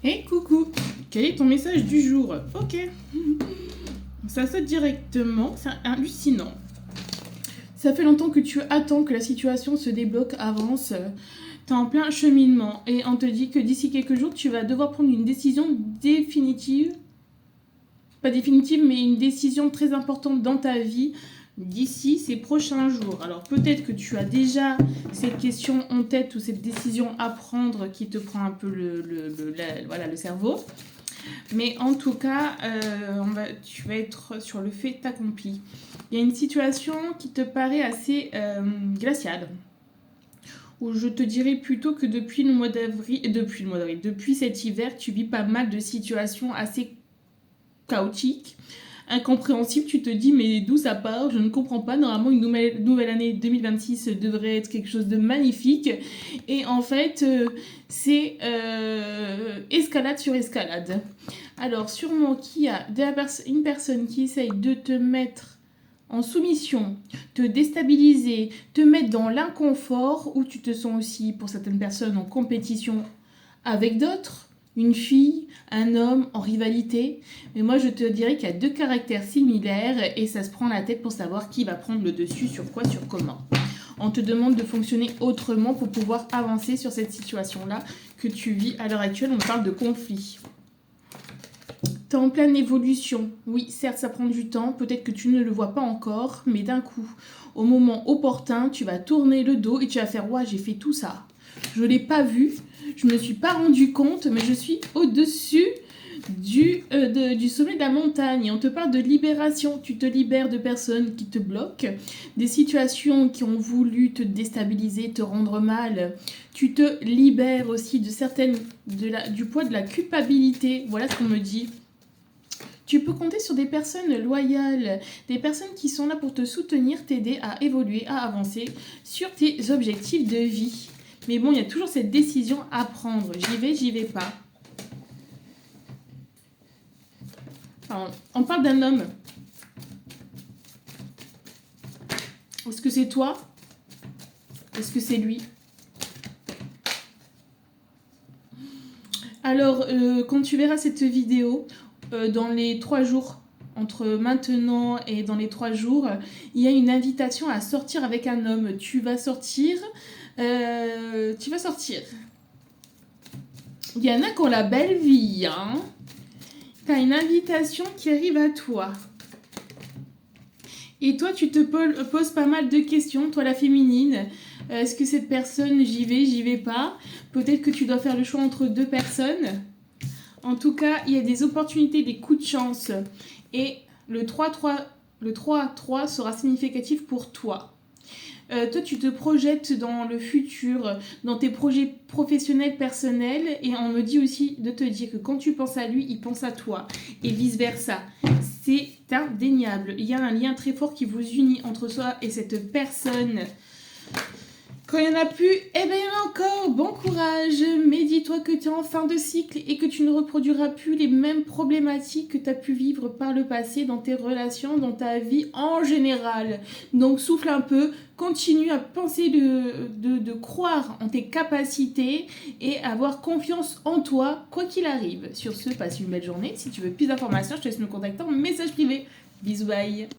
Hey, coucou, quel est ton message du jour? Ok, ça saute directement, c'est hallucinant. Ça fait longtemps que tu attends que la situation se débloque, avance. T'es en plein cheminement et on te dit que d'ici quelques jours, tu vas devoir prendre une décision définitive. Pas définitive, mais une décision très importante dans ta vie d'ici ces prochains jours. Alors peut-être que tu as déjà cette question en tête ou cette décision à prendre qui te prend un peu le cerveau. Mais en tout cas, tu vas être sur le fait accompli. Il y a une situation qui te paraît assez glaciale. Où je te dirais plutôt que depuis cet hiver, tu vis pas mal de situations assez chaotiques, incompréhensibles. Tu te dis, mais d'où ça part? Je ne comprends pas. Normalement, une nouvelle année 2026 devrait être quelque chose de magnifique. Et en fait, c'est escalade sur escalade. Alors, sûrement qu'il y a une personne qui essaye de te mettre en soumission, te déstabiliser, te mettre dans l'inconfort, où tu te sens aussi, pour certaines personnes, en compétition avec d'autres, une fille, un homme, en rivalité. Mais moi, je te dirais qu'il y a deux caractères similaires et ça se prend la tête pour savoir qui va prendre le dessus, sur quoi, sur comment. On te demande de fonctionner autrement pour pouvoir avancer sur cette situation-là que tu vis à l'heure actuelle. On parle de conflit. T'es en pleine évolution. Oui, certes, ça prend du temps. Peut-être que tu ne le vois pas encore, mais d'un coup, au moment opportun, tu vas tourner le dos et tu vas faire « Ouais, j'ai fait tout ça. Je ne l'ai pas vu. Je ne me suis pas rendu compte, mais je suis au-dessus du sommet de la montagne. » Et on te parle de libération. Tu te libères de personnes qui te bloquent, des situations qui ont voulu te déstabiliser, te rendre mal. Tu te libères aussi du poids de la culpabilité. Voilà ce qu'on me dit. Tu peux compter sur des personnes loyales, des personnes qui sont là pour te soutenir, t'aider à évoluer, à avancer sur tes objectifs de vie. Mais bon, il y a toujours cette décision à prendre. J'y vais pas. Alors, on parle d'un homme. Est-ce que c'est toi? Est-ce que c'est lui? Alors, quand tu verras cette vidéo, dans les 3 jours, entre maintenant et dans les 3 jours, il y a une invitation à sortir avec un homme. Tu vas sortir. Il y en a qui ont la belle vie, hein. T'as une invitation qui arrive à toi. Et toi, tu te poses pas mal de questions, toi la féminine. Est-ce que cette personne, j'y vais pas? Peut-être que tu dois faire le choix entre deux personnes. En tout cas, il y a des opportunités, des coups de chance. Et le 3-3 sera significatif pour toi. Toi, tu te projettes dans le futur, dans tes projets professionnels, personnels. Et on me dit aussi de te dire que quand tu penses à lui, il pense à toi. Et vice-versa. C'est indéniable. Il y a un lien très fort qui vous unit entre toi et cette personne. Quand il n'y en a plus, eh bien il y en a encore. Bon courage. Mais dis-toi que tu es en fin de cycle et que tu ne reproduiras plus les mêmes problématiques que tu as pu vivre par le passé dans tes relations, dans ta vie en général. Donc souffle un peu, continue à penser de croire en tes capacités et avoir confiance en toi, quoi qu'il arrive. Sur ce, passe une belle journée. Si tu veux plus d'informations, je te laisse me contacter en message privé. Bisous, bye.